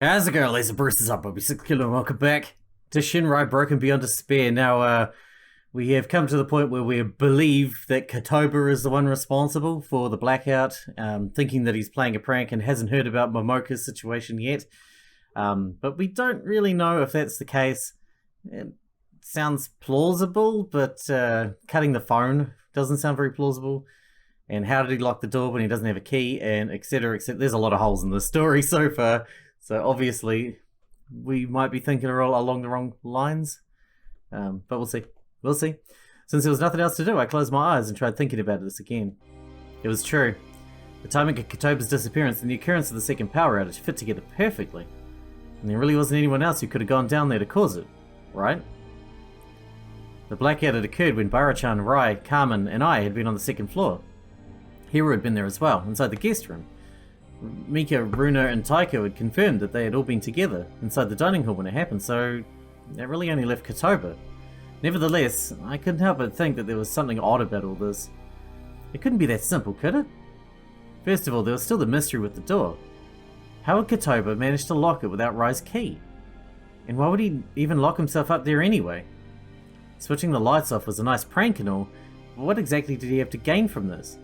How's it going, Laser Bruce's up, Bobby Sixkilla, and welcome back to Shinrai Broken Beyond Despair. Now, we have come to the point where we believe that Kotoba is the one responsible for the blackout, thinking that he's playing a prank and hasn't heard about Momoka's situation yet. But we don't really know if that's the case. It sounds plausible, but cutting the phone doesn't sound very plausible. And how did he lock the door when he doesn't have a key, and etc. etc. There's a lot of holes in this story so far. So obviously, we might be thinking along the wrong lines. But we'll see. We'll see. Since there was nothing else to do, I closed my eyes and tried thinking about this again. It was true. The timing of Kotoba's disappearance and the occurrence of the second power outage fit together perfectly. And there really wasn't anyone else who could have gone down there to cause it, right? The blackout had occurred when Barachan, Rai, Carmen, and I had been on the second floor. Hero had been there as well, inside the guest room. Mika, Rooner, and Taiko had confirmed that they had all been together inside the dining hall when it happened, so that really only left Kotoba. Nevertheless, I couldn't help but think that there was something odd about all this. It couldn't be that simple, could it? First of all, there was still the mystery with the door. How would Kotoba manage to lock it without Rai's key? And why would he even lock himself up there anyway? Switching the lights off was a nice prank and all, but what exactly did he have to gain from this?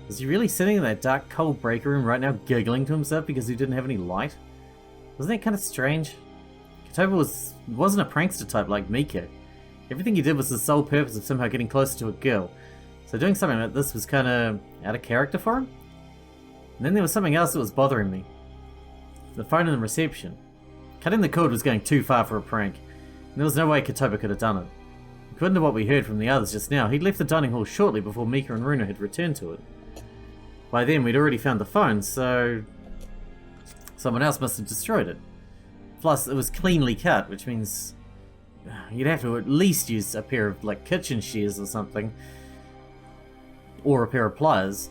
Was he really sitting in that dark, cold breaker room right now giggling to himself because he didn't have any light? Wasn't that kind of strange? Kotoba wasn't a prankster type like Mika. Everything he did was the sole purpose of somehow getting closer to a girl. So doing something like this was kind of out of character for him? And then there was something else that was bothering me. The phone in the reception. Cutting the cord was going too far for a prank, and there was no way Kotoba could have done it. According to what we heard from the others just now, he'd left the dining hall shortly before Mika and Rooner had returned to it. By then, we'd already found the phone, so someone else must have destroyed it. Plus, it was cleanly cut, which means you'd have to at least use a pair of, like, kitchen shears or something. Or a pair of pliers.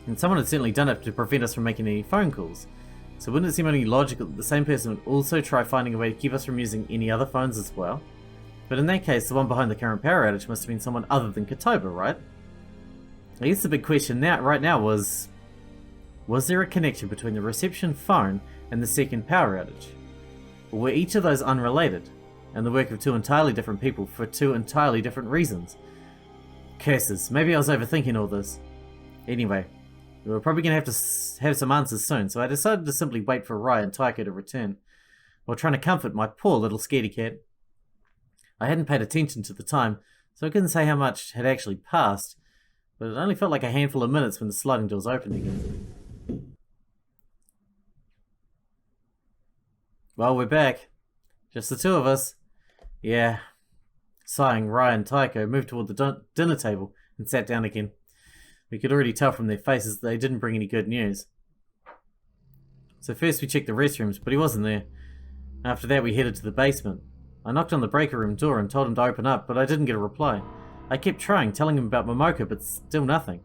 And someone had certainly done it to prevent us from making any phone calls. So wouldn't it seem only logical that the same person would also try finding a way to keep us from using any other phones as well? But in that case, the one behind the current power outage must have been someone other than Kotoba, right? I guess the big question right now was there a connection between the reception phone and the second power outage? Or were each of those unrelated, and the work of two entirely different people for two entirely different reasons? Curses, maybe I was overthinking all this. Anyway, we were probably going to have some answers soon, so I decided to simply wait for Rai and Taiko to return, while trying to comfort my poor little scaredy cat. I hadn't paid attention to the time, so I couldn't say how much had actually passed, but it only felt like a handful of minutes when the sliding doors opened again. Well, we're back. Just the two of us. Yeah. Sighing, Rai and Taiko moved toward the dinner table and sat down again. We could already tell from their faces that they didn't bring any good news. So first we checked the restrooms, but he wasn't there. After that we headed to the basement. I knocked on the breaker room door and told him to open up, but I didn't get a reply. I kept trying, telling him about Momoka, but still nothing.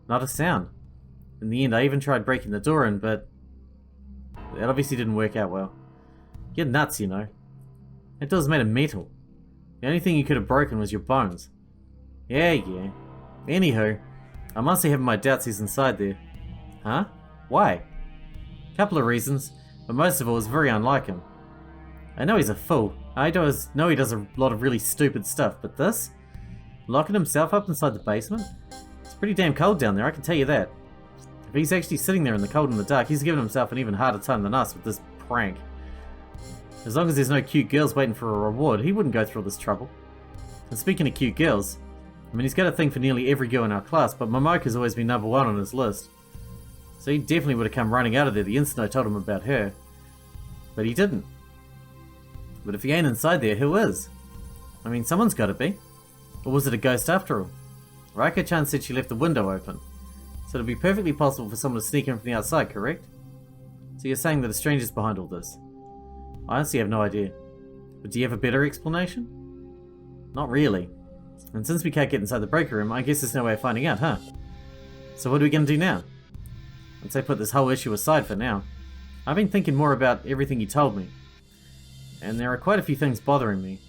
Not a sound. In the end, I even tried breaking the door in, but that obviously didn't work out well. You're nuts, you know. That door's made of metal. The only thing you could have broken was your bones. Yeah. Anywho, I'm honestly having my doubts he's inside there. Huh? Why? Couple of reasons, but most of all is very unlike him. I know he's a fool. I know he does a lot of really stupid stuff, but this? Locking himself up inside the basement? It's pretty damn cold down there, I can tell you that. If he's actually sitting there in the cold and the dark, he's giving himself an even harder time than us with this prank. As long as there's no cute girls waiting for a reward, he wouldn't go through all this trouble. And speaking of cute girls, I mean, he's got a thing for nearly every girl in our class, but Momoka's always been number one on his list. So he definitely would have come running out of there the instant I told him about her. But he didn't. But if he ain't inside there, who is? I mean, someone's gotta be. Or was it a ghost after all? Raiko-chan said she left the window open, so it'd be perfectly possible for someone to sneak in from the outside, correct? So you're saying that a stranger's behind all this? I honestly have no idea. But do you have a better explanation? Not really. And since we can't get inside the breaker room, I guess there's no way of finding out, huh? So what are we gonna do now? I'd say put this whole issue aside for now. I've been thinking more about everything you told me. And there are quite a few things bothering me.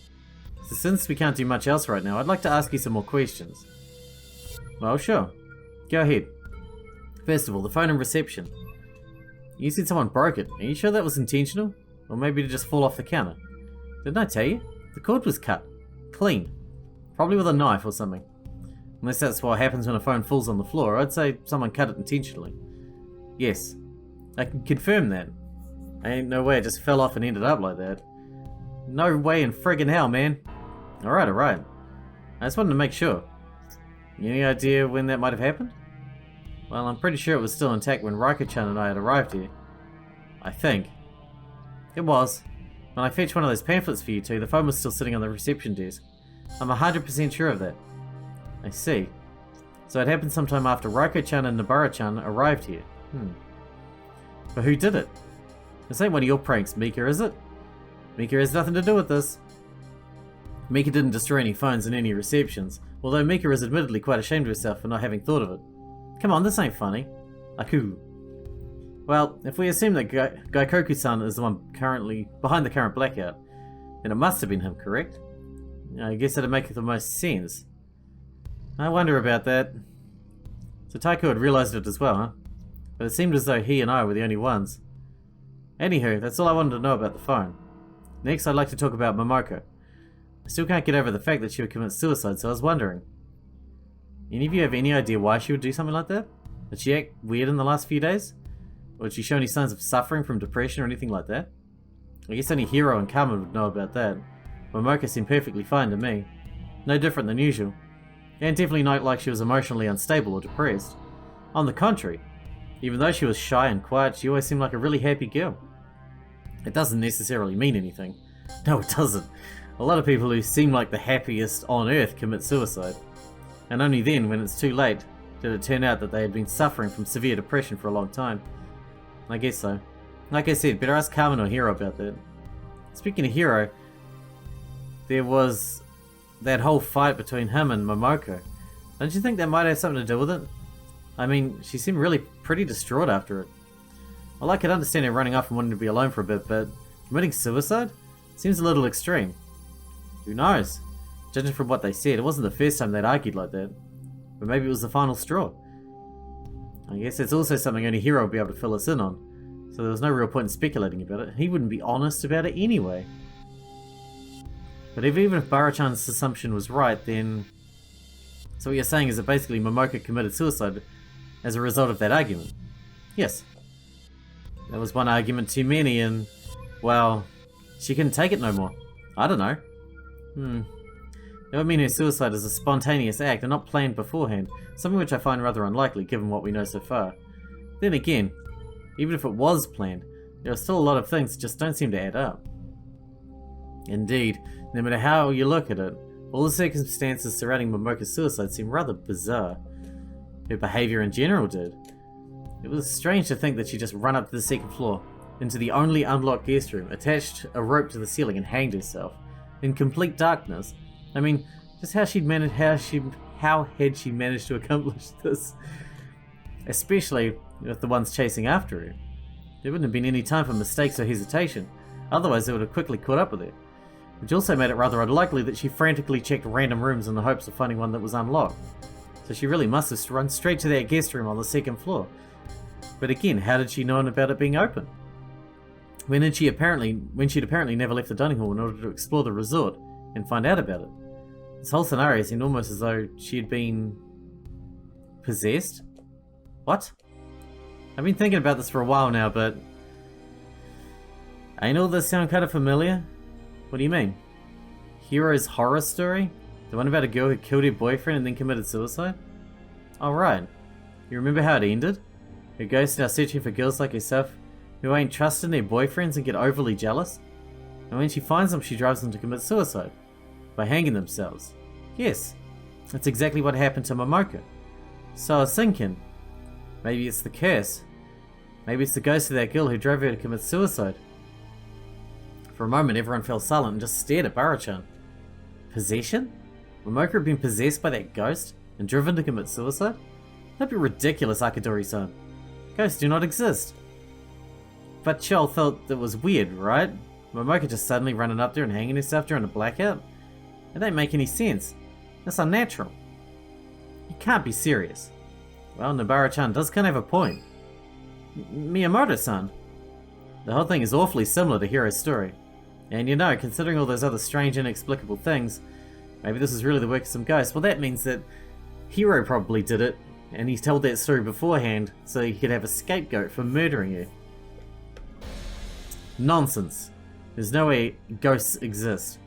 So since we can't do much else right now, I'd like to ask you some more questions. Well, sure. Go ahead. First of all, the phone and reception. You said someone broke it. Are you sure that was intentional? Or maybe to just fall off the counter? Didn't I tell you? The cord was cut. Clean. Probably with a knife or something. Unless that's what happens when a phone falls on the floor, I'd say someone cut it intentionally. Yes. I can confirm that. Ain't no way it just fell off and ended up like that. No way in friggin' hell, man. Alright, alright. I just wanted to make sure. Any idea when that might have happened? Well, I'm pretty sure it was still intact when Raiko-chan and I had arrived here. I think. It was. When I fetched one of those pamphlets for you two, the phone was still sitting on the reception desk. I'm 100% sure of that. I see. So it happened sometime after Raiko-chan and Nobara-chan arrived here. But who did it? This ain't one of your pranks, Mika, is it? Mika has nothing to do with this. Mika didn't destroy any phones and any receptions, although Mika is admittedly quite ashamed of herself for not having thought of it. Come on, this ain't funny. Aku. Well, if we assume that Gaikoku-san is the one currently behind the current blackout, then it must have been him, correct? I guess that'd make the most sense. I wonder about that. So Taiko had realized it as well, huh? But it seemed as though he and I were the only ones. Anywho, that's all I wanted to know about the phone. Next, I'd like to talk about Momoko. I still can't get over the fact that she would commit suicide, so I was wondering. Any of you have any idea why she would do something like that? Did she act weird in the last few days? Or did she show any signs of suffering from depression or anything like that? I guess only Hiro and Carmen would know about that. Momoko seemed perfectly fine to me. No different than usual. And definitely not like she was emotionally unstable or depressed. On the contrary, even though she was shy and quiet, she always seemed like a really happy girl. It doesn't necessarily mean anything. No, it doesn't. A lot of people who seem like the happiest on earth commit suicide. And only then, when it's too late, did it turn out that they had been suffering from severe depression for a long time. I guess so. Like I said, better ask Carmen or Hiro about that. Speaking of Hiro, there was that whole fight between him and Momoko. Don't you think that might have something to do with it? I mean, she seemed really pretty distraught after it. Well, I could understand her running off and wanting to be alone for a bit, but committing suicide? Seems a little extreme. Who knows? Judging from what they said, it wasn't the first time they'd argued like that. But maybe it was the final straw. I guess it's also something only Hiro would be able to fill us in on. So there was no real point in speculating about it. He wouldn't be honest about it anyway. But even if Bara-chan's assumption was right, then... So what you're saying is that basically Momoko committed suicide as a result of that argument? Yes. That was one argument too many and... well... she couldn't take it no more. I don't know. That would mean her suicide is a spontaneous act and not planned beforehand, something which I find rather unlikely given what we know so far. Then again, even if it was planned, there are still a lot of things that just don't seem to add up. Indeed, no matter how you look at it, all the circumstances surrounding Momoko's suicide seem rather bizarre. Her behaviour in general did. It was strange to think that she just ran up to the second floor, into the only unlocked guest room, attached a rope to the ceiling and hanged herself. In complete darkness. I mean, just how had she managed to accomplish this? Especially with the ones chasing after her. There wouldn't have been any time for mistakes or hesitation, otherwise they would have quickly caught up with her. Which also made it rather unlikely that she frantically checked random rooms in the hopes of finding one that was unlocked. So she really must have run straight to that guest room on the second floor. But again, how did she know about it being open? When she'd apparently never left the dining hall in order to explore the resort and find out about it. This whole scenario seemed almost as though she had been... possessed? What? I've been thinking about this for a while now, but... ain't all this sound kind of familiar? What do you mean? Hiro's horror story? The one about a girl who killed her boyfriend and then committed suicide? Oh right. You remember how it ended? Her ghost now searching for girls like herself who ain't trusting their boyfriends and get overly jealous? And when she finds them, she drives them to commit suicide. By hanging themselves. Yes. That's exactly what happened to Momoko. So I was thinking, maybe it's the curse. Maybe it's the ghost of that girl who drove her to commit suicide. For a moment, everyone fell silent and just stared at Bara-chan. Possession? Momoko had been possessed by that ghost and driven to commit suicide? That'd be ridiculous, Akadori-san. Ghosts do not exist. But Chol felt that was weird, right? Momoko just suddenly running up there and hanging herself during a blackout? It don't make any sense. That's unnatural. You can't be serious. Well, Nobara-chan does kind of have a point. Miyamoto-san. The whole thing is awfully similar to Hiro's story. And you know, considering all those other strange, inexplicable things, maybe this is really the work of some ghost. Well, that means that Hiro probably did it, and he told that story beforehand so he could have a scapegoat for murdering you. Nonsense. There's no way ghosts exist.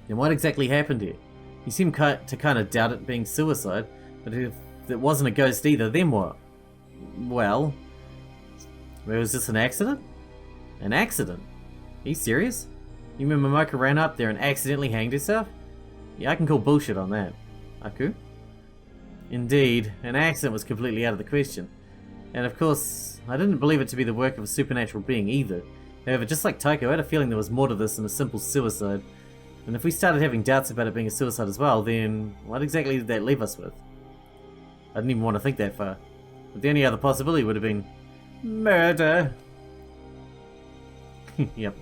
And what exactly happened here? You seem to kind of doubt it being suicide, but if it wasn't a ghost either, then what? Well, was this an accident? An accident? Are you serious? You mean Momoko ran up there and accidentally hanged herself? Yeah, I can call bullshit on that. Aku? Indeed, an accident was completely out of the question. And of course, I didn't believe it to be the work of a supernatural being either. However, just like Taiko, I had a feeling there was more to this than a simple suicide. And if we started having doubts about it being a suicide as well, then what exactly did that leave us with? I didn't even want to think that far. But the only other possibility would have been murder. Yep.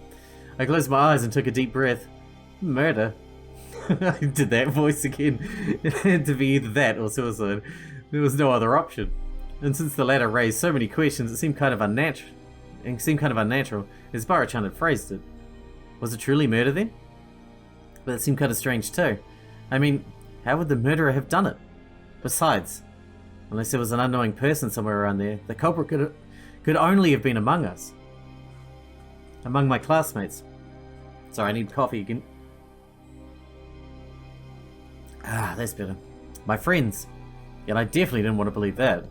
I closed my eyes and took a deep breath. Murder? I did that voice again. It had to be either that or suicide. There was no other option. And since the latter raised so many questions, it seemed kind of unnatural. As Baro-chan had phrased it. Was it truly murder then? But it seemed kind of strange too. I mean, how would the murderer have done it? Besides, unless there was an unknowing person somewhere around there, the culprit could only have been among us. Among my classmates. Sorry, I need coffee again. Ah, that's better. My friends. Yet I definitely didn't want to believe that.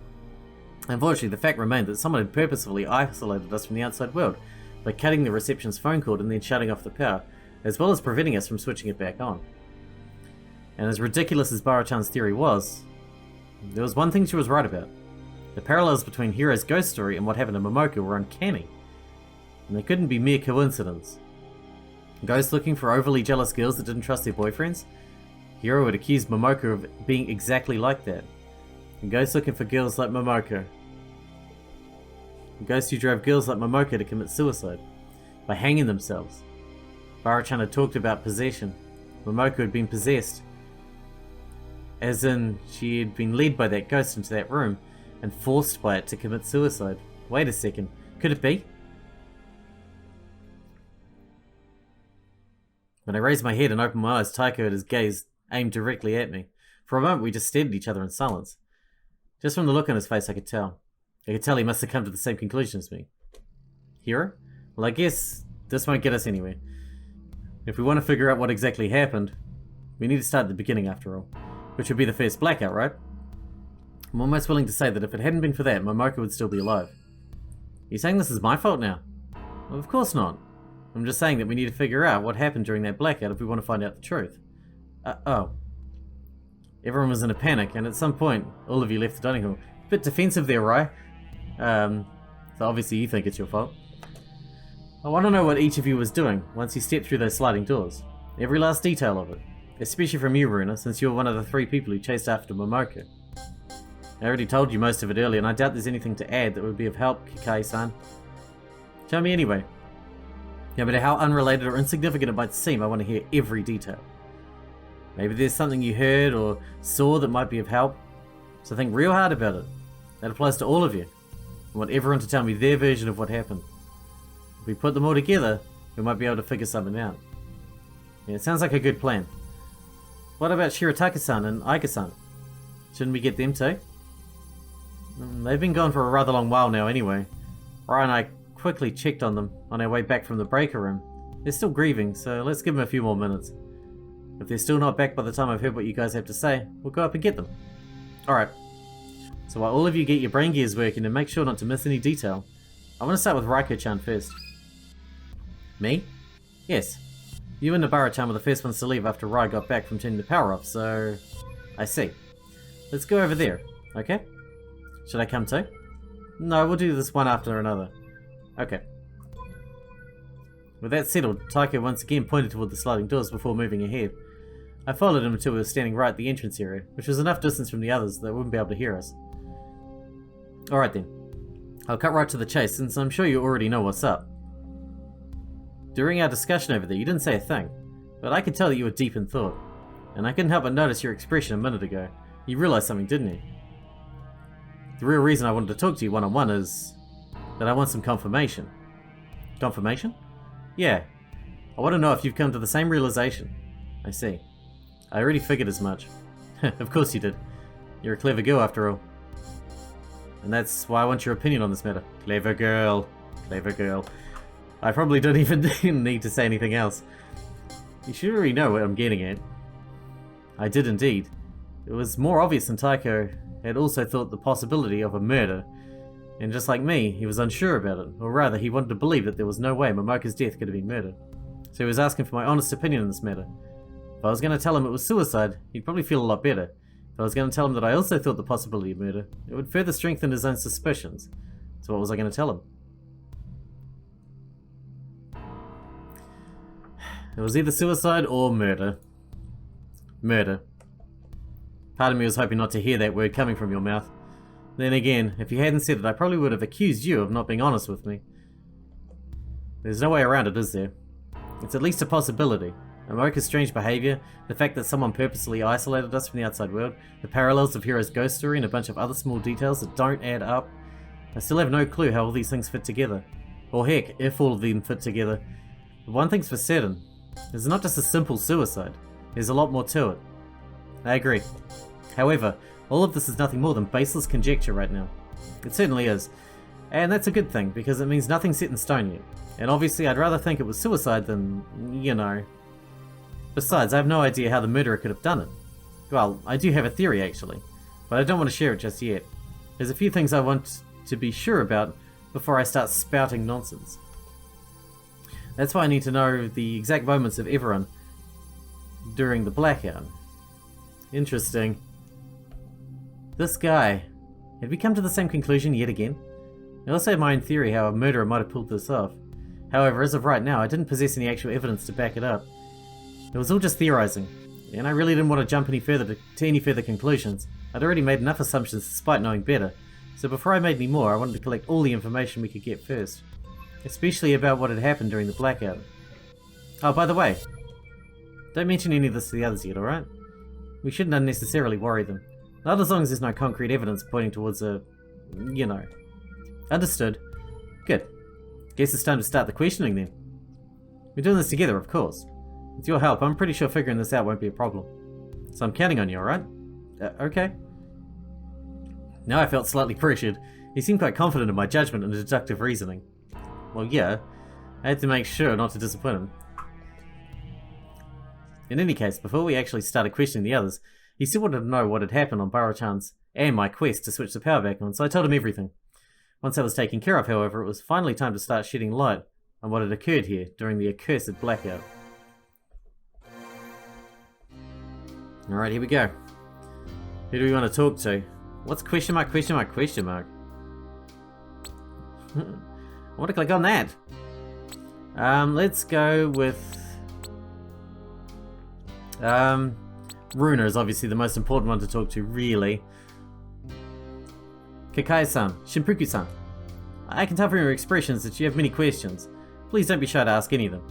Unfortunately, the fact remained that someone had purposefully isolated us from the outside world by cutting the reception's phone cord and then shutting off the power, as well as preventing us from switching it back on. And as ridiculous as Baro-chan's theory was, there was one thing she was right about. The parallels between Hiro's ghost story and what happened to Momoko were uncanny. And they couldn't be mere coincidence. Ghosts looking for overly jealous girls that didn't trust their boyfriends? Hiro had accused Momoko of being exactly like that. And ghosts looking for girls like Momoko. And ghosts who drove girls like Momoko to commit suicide by hanging themselves. Baro-chan had talked about possession. Momoko had been possessed. As in, she had been led by that ghost into that room and forced by it to commit suicide. Wait a second, could it be? When I raised my head and opened my eyes, Taiko had his gaze aimed directly at me. For a moment we just stared at each other in silence. Just from the look on his face I could tell. I could tell he must have come to the same conclusion as me. Hiro? Well, I guess this won't get us anywhere. If we want to figure out what exactly happened, we need to start at the beginning after all. Which would be the first blackout, right? I'm almost willing to say that if it hadn't been for that, Momoko would still be alive. You're saying this is my fault now? Well, of course not. I'm just saying that we need to figure out what happened during that blackout if we want to find out the truth. Oh. Everyone was in a panic, and at some point, all of you left the dining hall. A bit defensive there, right? So obviously you think it's your fault. I want to know what each of you was doing once you stepped through those sliding doors. Every last detail of it. Especially from you, Rooner, since you were one of the 3 people who chased after Momoko. I already told you most of it earlier, and I doubt there's anything to add that would be of help, Kikai-san. Tell me anyway. No matter how unrelated or insignificant it might seem, I want to hear every detail. Maybe there's something you heard or saw that might be of help, so think real hard about it. That applies to all of you. I want everyone to tell me their version of what happened. If we put them all together, we might be able to figure something out. Yeah, it sounds like a good plan. What about Shirataka-san and Aika-san? Shouldn't we get them too? They've been gone for a rather long while now anyway. Ryan and I quickly checked on them on our way back from the breaker room. They're still grieving, so let's give them a few more minutes. If they're still not back by the time I've heard what you guys have to say, we'll go up and get them. Alright. So while all of you get your brain gears working and make sure not to miss any detail, I want to start with Raiko-chan first. Me? Yes. You and Nabara-chan were the first ones to leave after Rai got back from turning the power off, so... I see. Let's go over there, okay? Should I come too? No, we'll do this one after another. Okay. With that settled, Taiko once again pointed toward the sliding doors before moving ahead. I followed him until we were standing right at the entrance area, which was enough distance from the others that they wouldn't be able to hear us. Alright then. I'll cut right to the chase, since I'm sure you already know what's up. During our discussion over there, you didn't say a thing, but I could tell that you were deep in thought, and I couldn't help but notice your expression a minute ago. You realized something, didn't you? The real reason I wanted to talk to you one-on-one is... that I want some confirmation. Confirmation? Yeah. I want to know if you've come to the same realization. I see. I already figured as much. Of course you did. You're a clever girl after all. And that's why I want your opinion on this matter. Clever girl. Clever girl. I probably don't even need to say anything else. You should already know what I'm getting at. I did indeed. It was more obvious than Taiko had also thought the possibility of a murder. And just like me, he was unsure about it. Or rather, he wanted to believe that there was no way Momoko's death could have been murder. So he was asking for my honest opinion on this matter. If I was going to tell him it was suicide, he'd probably feel a lot better. If I was going to tell him that I also thought the possibility of murder, it would further strengthen his own suspicions. So what was I going to tell him? It was either suicide or murder. Murder. Part of me was hoping not to hear that word coming from your mouth. Then again, if you hadn't said it, I probably would have accused you of not being honest with me. There's no way around it, is there? It's at least a possibility. Momoko's strange behaviour, the fact that someone purposely isolated us from the outside world, the parallels of Hiro's ghost story, and a bunch of other small details that don't add up. I still have no clue how all these things fit together. Or heck, if all of them fit together. But one thing's for certain. It's not just a simple suicide. There's a lot more to it. I agree. However, all of this is nothing more than baseless conjecture right now. It certainly is. And that's a good thing, because it means nothing's set in stone yet. And obviously I'd rather think it was suicide than, you know. Besides, I have no idea how the murderer could have done it. Well, I do have a theory actually, but I don't want to share it just yet. There's a few things I want to be sure about before I start spouting nonsense. That's why I need to know the exact moments of everyone during the blackout. Interesting. This guy. Had we come to the same conclusion yet again? I also have my own theory how a murderer might have pulled this off. However, as of right now, I didn't possess any actual evidence to back it up. It was all just theorizing, and I really didn't want to jump any further to any further conclusions. I'd already made enough assumptions despite knowing better, so before I made any more, I wanted to collect all the information we could get first. Especially about what had happened during the blackout. Oh, by the way, don't mention any of this to the others yet, alright? We shouldn't unnecessarily worry them. Not as long as there's no concrete evidence pointing towards a... you know. Understood. Good. Guess it's time to start the questioning then. We're doing this together, of course. With your help, I'm pretty sure figuring this out won't be a problem. So I'm counting on you, alright? Okay. Now I felt slightly pressured. He seemed quite confident in my judgment and deductive reasoning. Well, yeah. I had to make sure not to disappoint him. In any case, before we actually started questioning the others, he still wanted to know what had happened on Baro-chan's and my quest to switch the power back on, so I told him everything. Once that was taken care of, however, it was finally time to start shedding light on what had occurred here during the accursed blackout. Alright, here we go. Who do we want to talk to? What's question mark, question mark, question mark? I want to click on that. Let's go with... Rooner is obviously the most important one to talk to, really. Kakai-san, Shinpuku-san. I can tell from your expressions that you have many questions. Please don't be shy to ask any of them.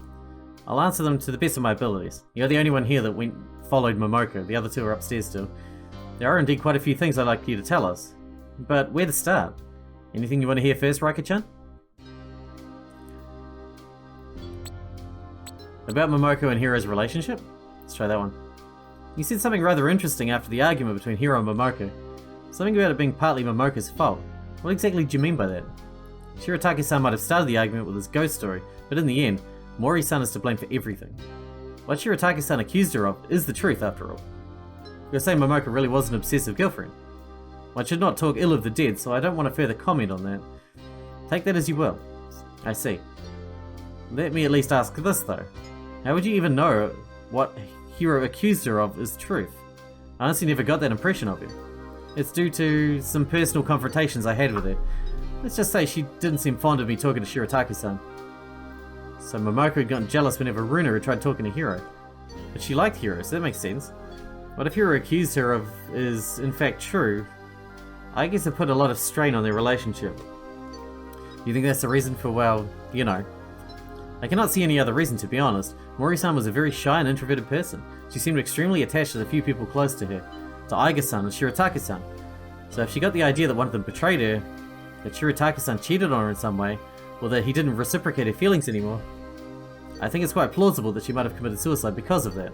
I'll answer them to the best of my abilities. You're the only one here that followed Momoko. The other two are upstairs still. There are indeed quite a few things I'd like you to tell us. But where to start? Anything you want to hear first, Raika-chan? About Momoko and Hiro's relationship? Let's try that one. You said something rather interesting after the argument between Hiro and Momoko. Something about it being partly Momoko's fault. What exactly do you mean by that? Shirataki-san might have started the argument with his ghost story, but in the end, Mori-san is to blame for everything. What Shirataki-san accused her of is the truth, after all. You're saying Momoko really was an obsessive girlfriend. One should not talk ill of the dead, so I don't want to further comment on that. Take that as you will. I see. Let me at least ask this, though. How would you even know what Hiro accused her of is truth? I honestly never got that impression of her. It's due to some personal confrontations I had with her. Let's just say she didn't seem fond of me talking to Shirataki-san. So Momoko had gotten jealous whenever Rooner had tried talking to Hiro. But she liked Hiro, so that makes sense. What if Hiro accused her of is in fact true? I guess it put a lot of strain on their relationship. You think that's the reason for, well, you know. I cannot see any other reason, to be honest. Mori-san was a very shy and introverted person. She seemed extremely attached to the few people close to her, to Aiga-san and Shirataki-san. So if she got the idea that one of them betrayed her, that Shirataki-san cheated on her in some way, or that he didn't reciprocate her feelings anymore. I think it's quite plausible that she might have committed suicide because of that.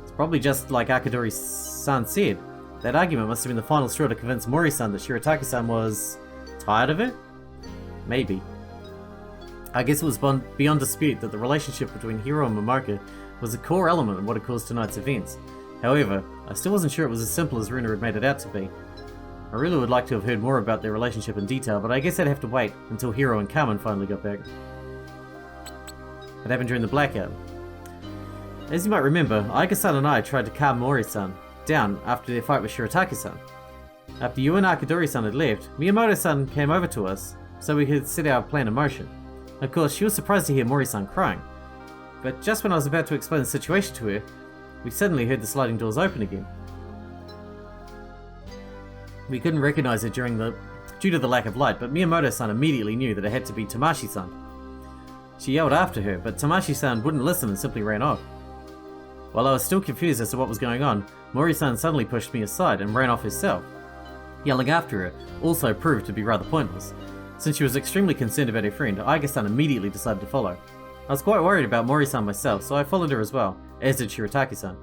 It's probably just like Akadori-san said. That argument must have been the final straw to convince Mori-san that Shirataki-san was tired of it? Maybe. I guess it was beyond dispute that the relationship between Hiro and Momoka was a core element of what had caused tonight's events. However, I still wasn't sure it was as simple as Rooner had made it out to be. I really would like to have heard more about their relationship in detail, but I guess I'd have to wait until Hiro and Carmen finally got back. It happened during the blackout. As you might remember, Aiga-san and I tried to calm Mori-san down after their fight with Shirataki-san. After you and Akadori-san had left, Miyamoto-san came over to us so we could set our plan in motion. Of course, she was surprised to hear Mori-san crying. But just when I was about to explain the situation to her, we suddenly heard the sliding doors open again. We couldn't recognize her due to the lack of light, but Miyamoto-san immediately knew that it had to be Tamashi-san. She yelled after her, but Tamashi-san wouldn't listen and simply ran off. While I was still confused as to what was going on, Mori-san suddenly pushed me aside and ran off herself. Yelling after her also proved to be rather pointless. Since she was extremely concerned about her friend, Aiga-san immediately decided to follow. I was quite worried about Mori-san myself, so I followed her as well, as did Shirataki-san.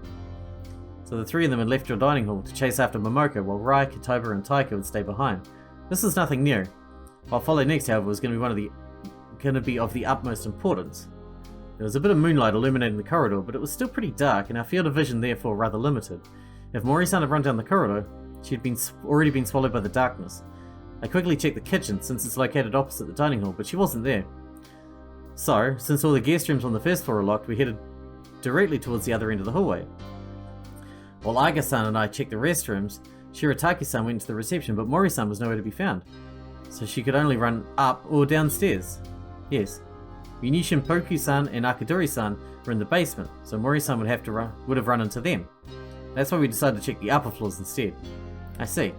So the three of them had left your dining hall to chase after Momoka, while Rai, Kotoba, and Taika would stay behind. This was nothing new. What followed next, however, was going to be of the utmost importance. There was a bit of moonlight illuminating the corridor, but it was still pretty dark, and our field of vision therefore rather limited. If Mori-san had run down the corridor, she had already been swallowed by the darkness. I quickly checked the kitchen, since it's located opposite the dining hall, but she wasn't there. So, since all the guest rooms on the first floor were locked, we headed directly towards the other end of the hallway. While Aiga-san and I checked the restrooms, Shirataki-san went to the reception, but Mori-san was nowhere to be found. So she could only run up or downstairs. Yes. We knew Shinpoku-san and Akadori-san were in the basement, so Mori-san would have run into them. That's why we decided to check the upper floors instead. I see.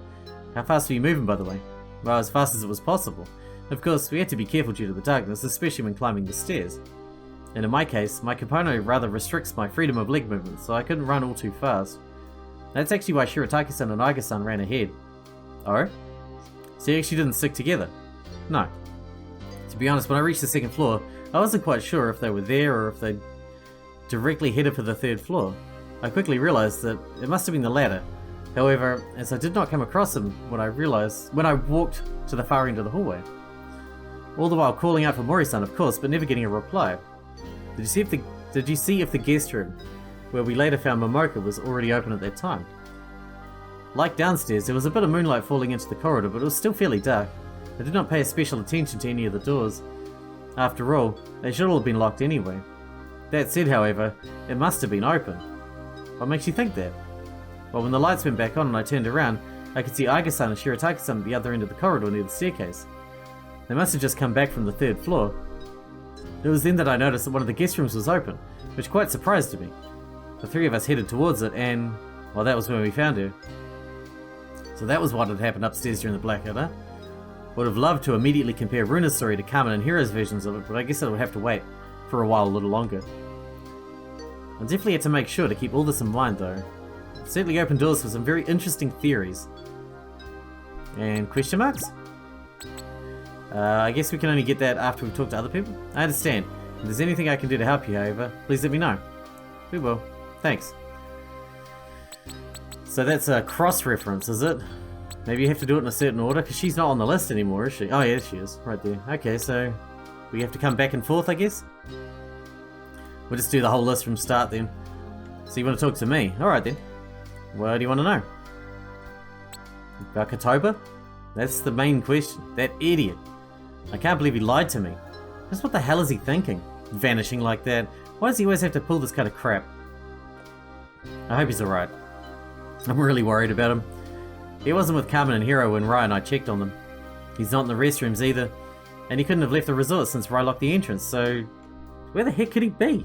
How fast were you moving, by the way? Well, as fast as it was possible. Of course, we had to be careful due to the darkness, especially when climbing the stairs. And in my case, my kimono rather restricts my freedom of leg movement, so I couldn't run all too fast. That's actually why Shirataki-san and Aiga-san ran ahead. Oh? So you actually didn't stick together? No. To be honest, when I reached the second floor, I wasn't quite sure if they were there or if they directly headed for the third floor. I quickly realized that it must have been the latter. However, as I did not come across them when I walked to the far end of the hallway. All the while calling out for Mori-san, of course, but never getting a reply. Did you see if the guest room, where we later found Momoka, was already open at that time? Like downstairs, there was a bit of moonlight falling into the corridor, but it was still fairly dark. I did not pay special attention to any of the doors. After all, they should all have been locked anyway. That said, however, it must have been open. What makes you think that? Well, when the lights went back on and I turned around, I could see Aiga-san and Shirataki-san at the other end of the corridor near the staircase. They must have just come back from the third floor. It was then that I noticed that one of the guest rooms was open, which quite surprised me. The three of us headed towards it and, well, that was when we found her. So that was what had happened upstairs during the blackout, huh? Would have loved to immediately compare Rooner's story to Carmen and Hiro's versions of it, but I guess I would have to wait for a while a little longer. I definitely had to make sure to keep all this in mind though. It certainly opened doors for some very interesting theories. And question marks? I guess we can only get that after we've talked to other people. I understand. If there's anything I can do to help you, however, please let me know. We will. Thanks. So that's a cross-reference, is it? Maybe you have to do it in a certain order, because she's not on the list anymore, is she? Oh yeah, she is. Right there. Okay, so we have to come back and forth, I guess? We'll just do the whole list from start then. So you want to talk to me? Alright then. What do you want to know? About Kotoba? That's the main question. That idiot. I can't believe he lied to me. Just what the hell is he thinking? Vanishing like that. Why does he always have to pull this kind of crap? I hope he's alright. I'm really worried about him. He wasn't with Carmen and Hiro when Rai and I checked on them. He's not in the restrooms either. And he couldn't have left the resort since Rai locked the entrance, so where the heck could he be?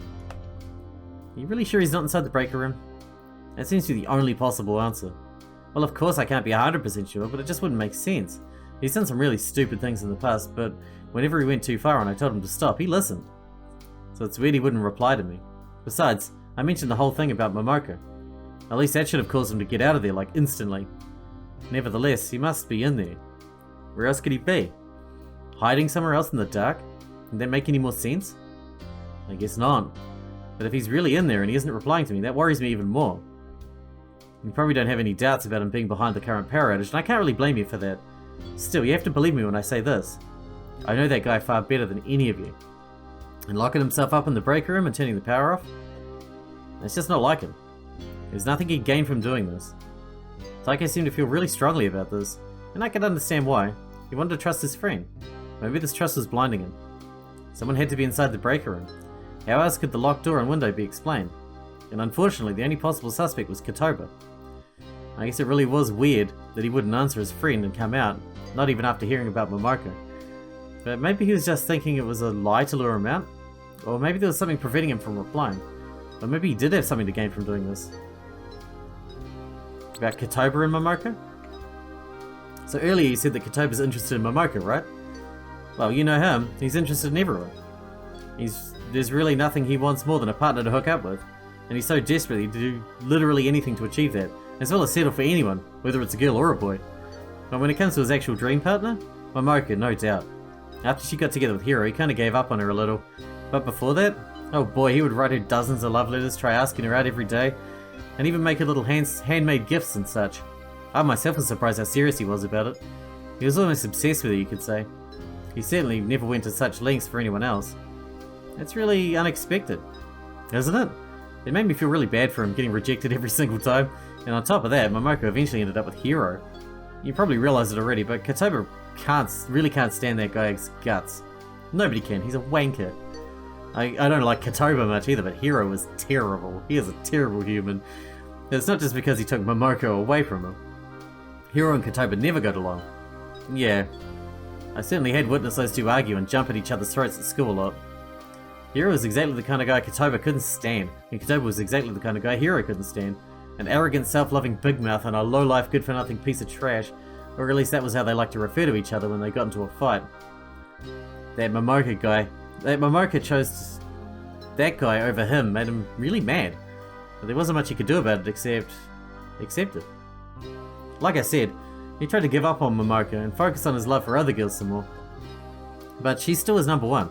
Are you really sure he's not inside the breaker room? That seems to be the only possible answer. Well, of course I can't be 100% sure, but it just wouldn't make sense. He's done some really stupid things in the past, but whenever he went too far and I told him to stop, he listened. So it's weird he wouldn't reply to me. Besides, I mentioned the whole thing about Momoka. At least that should have caused him to get out of there, like, instantly. Nevertheless, he must be in there. Where else could he be? Hiding somewhere else in the dark? Did that make any more sense? I guess not. But if he's really in there and he isn't replying to me, that worries me even more. You probably don't have any doubts about him being behind the current power outage, and I can't really blame you for that. Still, you have to believe me when I say this. I know that guy far better than any of you. And locking himself up in the break room and turning the power off? It's just not like him. There's nothing he'd gain from doing this. Taiko seemed to feel really strongly about this, and I could understand why. He wanted to trust his friend. Maybe this trust was blinding him. Someone had to be inside the breaker room. How else could the locked door and window be explained? And unfortunately, the only possible suspect was Kotoba. I guess it really was weird that he wouldn't answer his friend and come out, not even after hearing about Momoko. But maybe he was just thinking it was a lie to lure him out? Or maybe there was something preventing him from replying. Or maybe he did have something to gain from doing this. About Kotoba and Momoko? So earlier you said that Kotoba's interested in Momoko, right? Well, you know him, he's interested in everyone. There's really nothing he wants more than a partner to hook up with. And he's so desperate he'd do literally anything to achieve that, as well as settle for anyone, whether it's a girl or a boy. But when it comes to his actual dream partner, Momoko, no doubt. After she got together with Hiro, he kinda gave up on her a little. But before that, oh boy, he would write her dozens of love letters, try asking her out every day, and even make her little handmade gifts and such. I myself was surprised how serious he was about it. He was almost obsessed with her, you could say. He certainly never went to such lengths for anyone else. It's really unexpected, isn't it? It made me feel really bad for him getting rejected every single time, and on top of that, Momoko eventually ended up with Hiro. You probably realised it already, but Kotoba really can't stand that guy's guts. Nobody can, he's a wanker. I don't like Kotoba much either, but Hiro was terrible. He is a terrible human. It's not just because he took Momoko away from him. Hiro and Kotoba never got along. Yeah, I certainly had witnessed those two argue and jump at each other's throats at school a lot. Hiro was exactly the kind of guy Kotoba couldn't stand, and Kotoba was exactly the kind of guy Hiro couldn't stand. An arrogant, self-loving big mouth and a low-life, good-for-nothing piece of trash, or at least that was how they liked to refer to each other when they got into a fight. That Momoko chose that guy over him made him really mad, but there wasn't much he could do about it except accept it. Like I said, he tried to give up on Momoko and focus on his love for other girls some more. But she still is number one,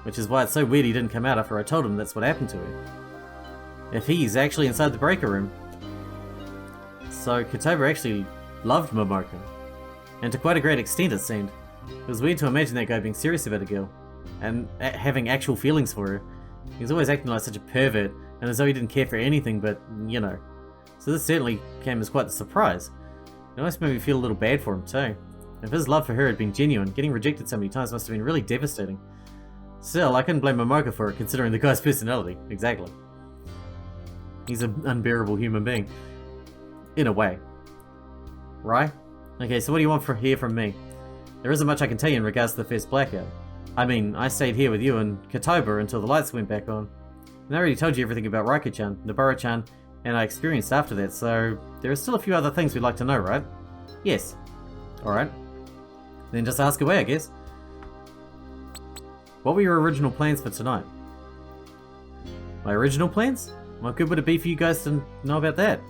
which is why it's so weird he didn't come out after I told him that's what happened to her. If he's actually inside the breaker room. So Kotoba actually loved Momoko, and to quite a great extent it seemed. It was weird to imagine that guy being serious about a girl, and having actual feelings for her. He was always acting like such a pervert, and as though he didn't care for anything but, you know. So this certainly came as quite the surprise. It almost made me feel a little bad for him too. If his love for her had been genuine, getting rejected so many times must have been really devastating. Still, I couldn't blame Momoko for it, considering the guy's personality. Exactly. He's an unbearable human being. In a way. Right? Okay, so what do you want hear from me? There isn't much I can tell you in regards to the first blackout. I mean, I stayed here with you and Kotoba until the lights went back on. And I already told you everything about Raiko-chan, Nobara-chan, and I experienced after that, so there are still a few other things we'd like to know, right? Yes. Alright. Then just ask away, I guess. What were your original plans for tonight? My original plans? What good would it be for you guys to know about that?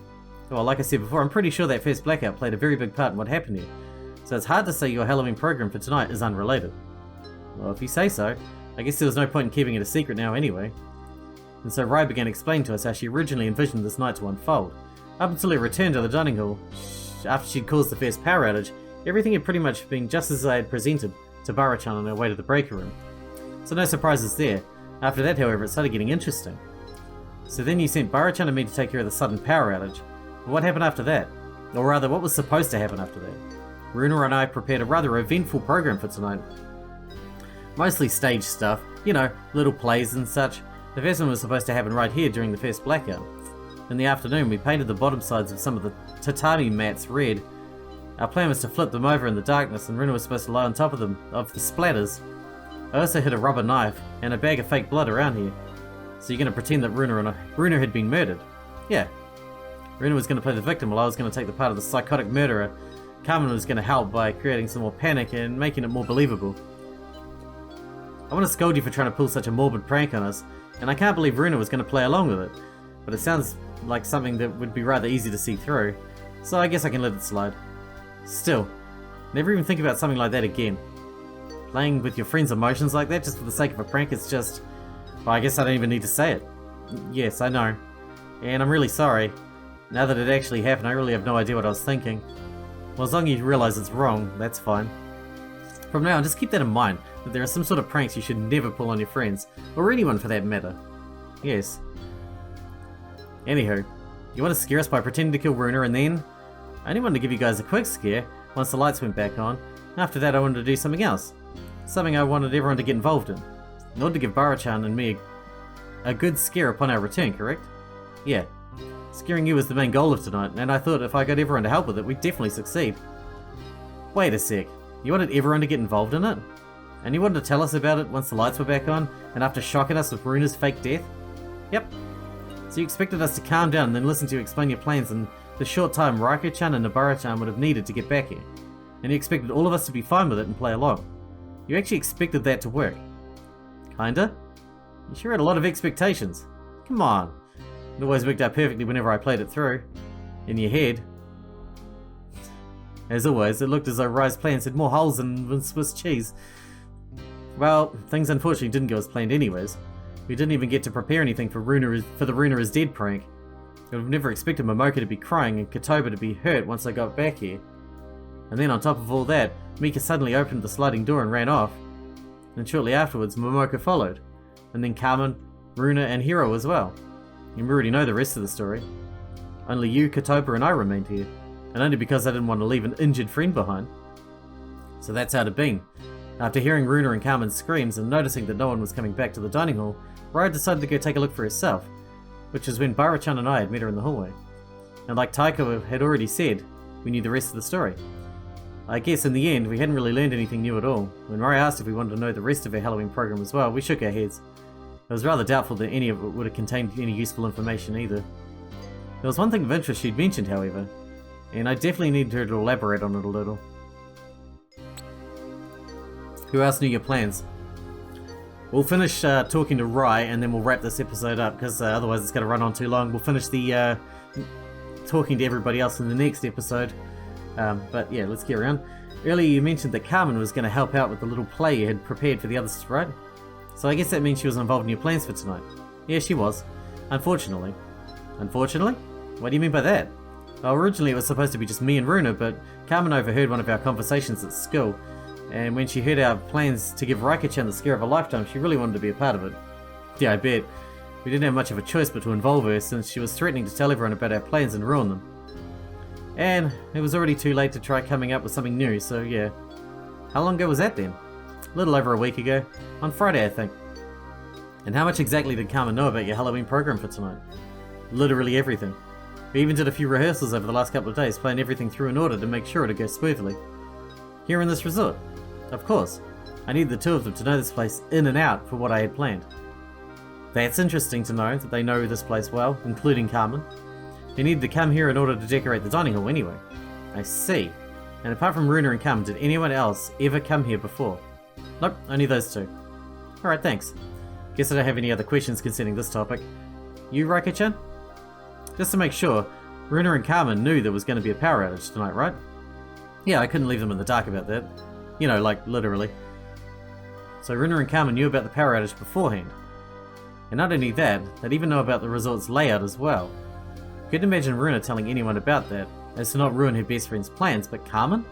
Well, like I said before, I'm pretty sure that first blackout played a very big part in what happened here. So it's hard to say your Halloween program for tonight is unrelated. Well, if you say so, I guess there was no point in keeping it a secret now anyway. And so Rai began explaining to us how she originally envisioned this night to unfold. Up until her return to the dining hall, after she'd caused the first power outage, everything had pretty much been just as I had presented to Bara-chan on her way to the breaker room. So no surprises there. After that, however, it started getting interesting. So then you sent Bara-chan and me to take care of the sudden power outage. But what happened after that? Or rather, what was supposed to happen after that? Rooner and I prepared a rather eventful program for tonight. Mostly stage stuff, you know, little plays and such. The first one was supposed to happen right here during the first blackout. In the afternoon, we painted the bottom sides of some of the tatami mats red. Our plan was to flip them over in the darkness, and Rooner was supposed to lie on top of them, of the splatters. I also hid a rubber knife and a bag of fake blood around here. So you're going to pretend that Rooner had been murdered? Yeah. Rooner was going to play the victim while I was going to take the part of the psychotic murderer. Carmen was going to help by creating some more panic and making it more believable. I want to scold you for trying to pull such a morbid prank on us, and I can't believe Rooner was going to play along with it. But it sounds like something that would be rather easy to see through, so I guess I can let it slide. Still, never even think about something like that again. Playing with your friend's emotions like that just for the sake of a prank is just... Well, I guess I don't even need to say it. Yes, I know. And I'm really sorry. Now that it actually happened, I really have no idea what I was thinking. Well, as long as you realize it's wrong, that's fine. From now on, just keep that in mind, that there are some sort of pranks you should never pull on your friends, or anyone for that matter. Yes. Anywho, you want to scare us by pretending to kill Rooner, and then... I only wanted to give you guys a quick scare once the lights went back on. After that, I wanted to do something else. Something I wanted everyone to get involved in. In order to give Bara-chan and me a good scare upon our return, correct? Yeah. Scaring you was the main goal of tonight, and I thought if I got everyone to help with it, we'd definitely succeed. Wait a sec. You wanted everyone to get involved in it? And you wanted to tell us about it once the lights were back on, and after shocking us with Rooner's fake death? Yep. So you expected us to calm down and then listen to you explain your plans in the short time Raiko-chan and Nobara-chan would have needed to get back here. And you expected all of us to be fine with it and play along. You actually expected that to work. Kinda? You sure had a lot of expectations. Come on. It always worked out perfectly whenever I played it through. In your head. As always, it looked as though Rai's plans had more holes than Swiss cheese. Well, things unfortunately didn't go as planned anyways. We didn't even get to prepare anything for the Rooner is dead prank. I would have never expected Momoka to be crying and Kotoba to be hurt once I got back here. And then on top of all that, Mika suddenly opened the sliding door and ran off. And shortly afterwards, Momoka followed. And then Carmen, Rooner, and Hiro as well. You already know the rest of the story. Only you, Kotoba, and I remained here. And only because I didn't want to leave an injured friend behind. So that's how it had been. After hearing Rooner and Carmen's screams and noticing that no one was coming back to the dining hall, Rai decided to go take a look for herself, which is when Bara-chan and I had met her in the hallway. And like Taiko had already said, we knew the rest of the story. I guess in the end, we hadn't really learned anything new at all. When Rai asked if we wanted to know the rest of her Halloween program as well, we shook our heads. It was rather doubtful that any of it would have contained any useful information either. There was one thing of interest she'd mentioned, however, and I definitely needed her to elaborate on it a little. Who else knew your plans? We'll finish talking to Rai and then we'll wrap this episode up because otherwise it's going to run on too long. We'll finish the talking to everybody else in the next episode. But yeah, let's get around. Earlier you mentioned that Carmen was going to help out with the little play you had prepared for the others, right? So I guess that means she was involved in your plans for tonight. Yeah, she was. Unfortunately. Unfortunately? What do you mean by that? Well, originally it was supposed to be just me and Rooner, but Carmen overheard one of our conversations at school, and when she heard our plans to give Raiko-chan the scare of a lifetime, she really wanted to be a part of it. Yeah, I bet. We didn't have much of a choice but to involve her, since she was threatening to tell everyone about our plans and ruin them. And it was already too late to try coming up with something new, so yeah. How long ago was that then? A little over a week ago. On Friday, I think. And how much exactly did Carmen know about your Halloween program for tonight? Literally everything. We even did a few rehearsals over the last couple of days, planned everything through in order to make sure it'd go smoothly. Here in this resort. Of course. I need the two of them to know this place in and out for what I had planned. That's interesting to know that they know this place well, including Carmen. They needed to come here in order to decorate the dining hall anyway. I see. And apart from Rooner and Carmen, did anyone else ever come here before? Nope, only those two. Alright, thanks. Guess I don't have any other questions concerning this topic. You, Raiko-chan? Just to make sure, Rooner and Carmen knew there was going to be a power outage tonight, right? Yeah, I couldn't leave them in the dark about that. You know, like, literally. So Rooner and Carmen knew about the power outage beforehand. And not only that, they'd even know about the resort's layout as well. Couldn't imagine Rooner telling anyone about that, as to not ruin her best friend's plans, but Carmen?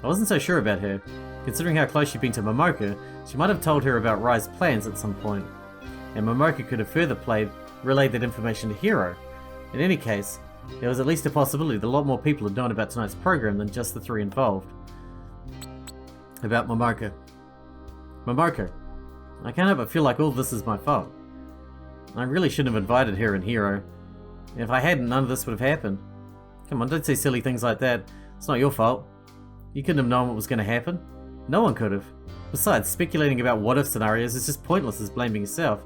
I wasn't so sure about her. Considering how close she'd been to Momoka, she might have told her about Rai's plans at some point. And Momoka could have further relayed that information to Hiro. In any case, there was at least a possibility that a lot more people had known about tonight's program than just the three involved. About Momoka. Momoka. I can't help but feel like all this is my fault. I really shouldn't have invited her and Hiro. If I hadn't, none of this would have happened. Come on, don't say silly things like that. It's not your fault. You couldn't have known what was going to happen. No one could have. Besides, speculating about what-if scenarios is just pointless as blaming yourself.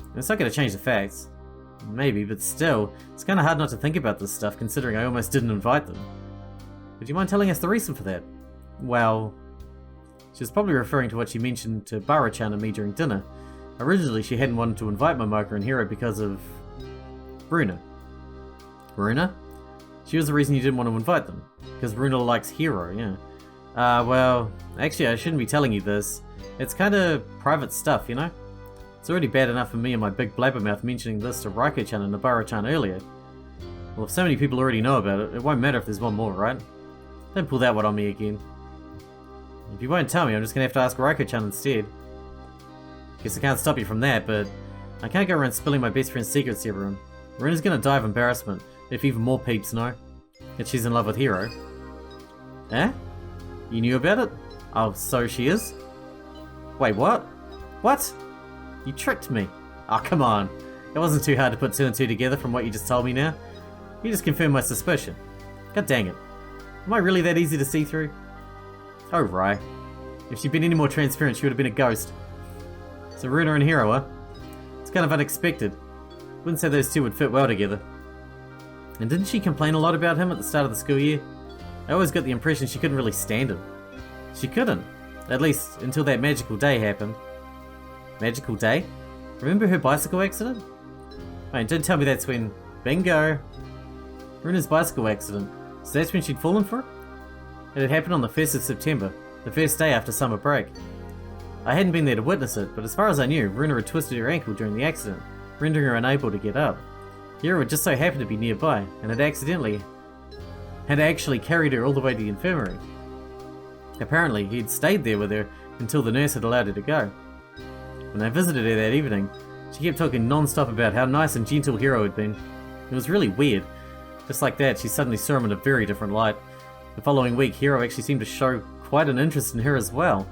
And it's not going to change the facts. Maybe, but still, it's kind of hard not to think about this stuff considering I almost didn't invite them. Would you mind telling us the reason for that? Well, she was probably referring to what she mentioned to Bara-chan and me during dinner. Originally, she hadn't wanted to invite Momoka and Hiro because of... Rooner. Rooner? She was the reason you didn't want to invite them. Because Rooner likes Hiro, yeah. Well, actually I shouldn't be telling you this. It's kind of private stuff, you know? It's already bad enough for me and my big blabbermouth mentioning this to Raiko-chan and Nobara-chan earlier. Well, if so many people already know about it, it won't matter if there's one more, right? Don't pull that one on me again. If you won't tell me, I'm just gonna have to ask Raiko-chan instead. Guess I can't stop you from that, but I can't go around spilling my best friend's secrets to everyone. Runa's gonna die of embarrassment if even more peeps know that she's in love with Hiro. Eh? You knew about it? Oh, so she is? Wait, what? What? You tricked me. Oh, come on. It wasn't too hard to put 2 and 2 together from what you just told me now. You just confirmed my suspicion. God dang it. Am I really that easy to see through? Oh, right. If she'd been any more transparent, she would have been a ghost. So Rooner and Hiro, huh? It's kind of unexpected. Wouldn't say those two would fit well together. And didn't she complain a lot about him at the start of the school year? I always got the impression she couldn't really stand him. She couldn't. At least until that magical day happened. Magical day? Remember her bicycle accident? Wait, don't tell me that's when... Bingo! Runa's bicycle accident. So that's when she'd fallen for it? It had happened on the 1st of September, the first day after summer break. I hadn't been there to witness it, but as far as I knew, Runa had twisted her ankle during the accident, rendering her unable to get up. Hiro had just so happened to be nearby, and had actually carried her all the way to the infirmary. Apparently, he'd stayed there with her until the nurse had allowed her to go. When I visited her that evening, she kept talking non-stop about how nice and gentle Hiro had been. It was really weird. Just like that, she suddenly saw him in a very different light. The following week, Hiro actually seemed to show quite an interest in her as well.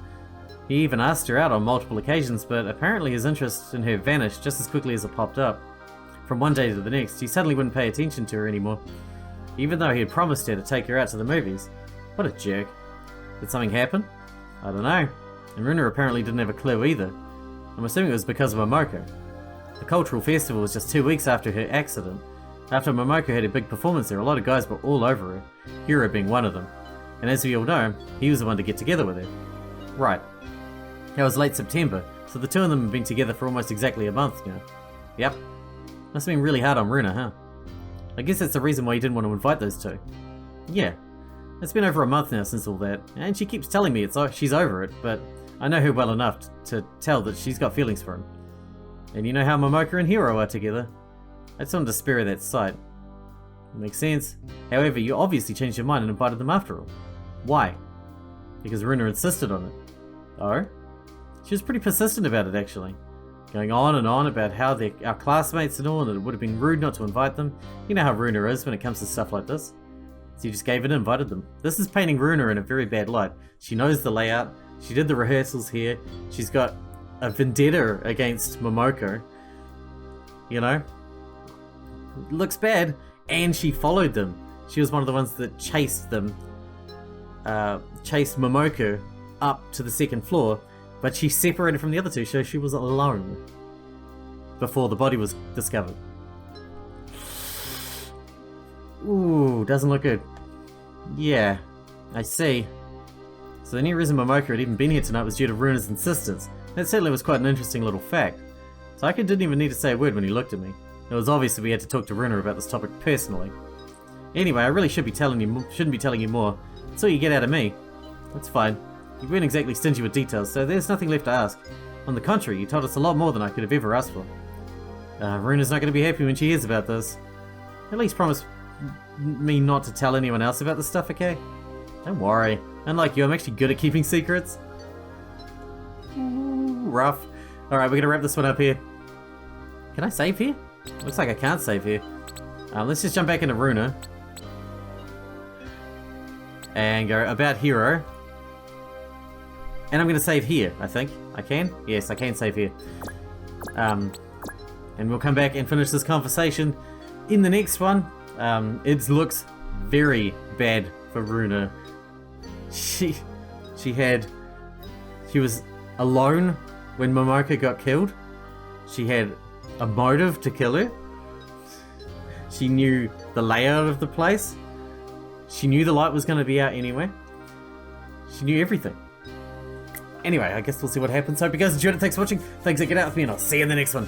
He even asked her out on multiple occasions, but apparently his interest in her vanished just as quickly as it popped up. From one day to the next, he suddenly wouldn't pay attention to her anymore, even though he had promised her to take her out to the movies. What a jerk. Did something happen? I don't know. And Rooner apparently didn't have a clue either. I'm assuming it was because of Momoko. The cultural festival was just 2 weeks after her accident. After Momoko had a big performance there, a lot of guys were all over her, Hiro being one of them. And as we all know, he was the one to get together with her. Right. That was late September, so the two of them have been together for almost exactly a month now. Yep. Must have been really hard on Rooner, huh? I guess that's the reason why he didn't want to invite those two. Yeah. It's been over a month now since all that, and she keeps telling me she's over it, but I know her well enough to tell that she's got feelings for him. And you know how Momoko and Hiro are together. I just wanted to spare her that sight. Makes sense. However, you obviously changed your mind and invited them after all. Why? Because Rooner insisted on it. Oh? She was pretty persistent about it, actually. Going on and on about how they're our classmates and all, and it would have been rude not to invite them. You know how Rooner is when it comes to stuff like this. So you just gave it and invited them. This is painting Rooner in a very bad light. She knows the layout. She did the rehearsals here. She's got a vendetta against Momoko. You know? It looks bad. And she followed them. She was one of the ones that chased them. Chased Momoko up to the second floor. But she separated from the other two, so she was alone. Before the body was discovered. Ooh, doesn't look good. Yeah, I see. So the only reason Momoko had even been here tonight was due to Runa's insistence. That certainly was quite an interesting little fact. Taika didn't even need to say a word when he looked at me. It was obvious that we had to talk to Rooner about this topic personally. Anyway, I really shouldn't be telling you more. That's all you get out of me. That's fine. You weren't exactly stingy with details, so there's nothing left to ask. On the contrary, you told us a lot more than I could have ever asked for. Runa's not going to be happy when she hears about this. At least promise me not to tell anyone else about this stuff, okay? Don't worry. Unlike you, I'm actually good at keeping secrets. Ooh, rough. Alright, we're going to wrap this one up here. Can I save here? Looks like I can't save here. Let's just jump back into Rooner. And go about Hiro. And I'm going to save here, I think. I can? Yes, I can save here. And we'll come back and finish this conversation in the next one. It looks very bad for Rooner. She was alone when Momoko got killed. She had a motive to kill her. She knew the layout of the place. She knew the light was going to be out anyway. She knew everything. Anyway, I guess we'll see what happens. Hope you guys enjoyed it. Thanks for watching. Thanks for getting out with me, and I'll see you in the next one.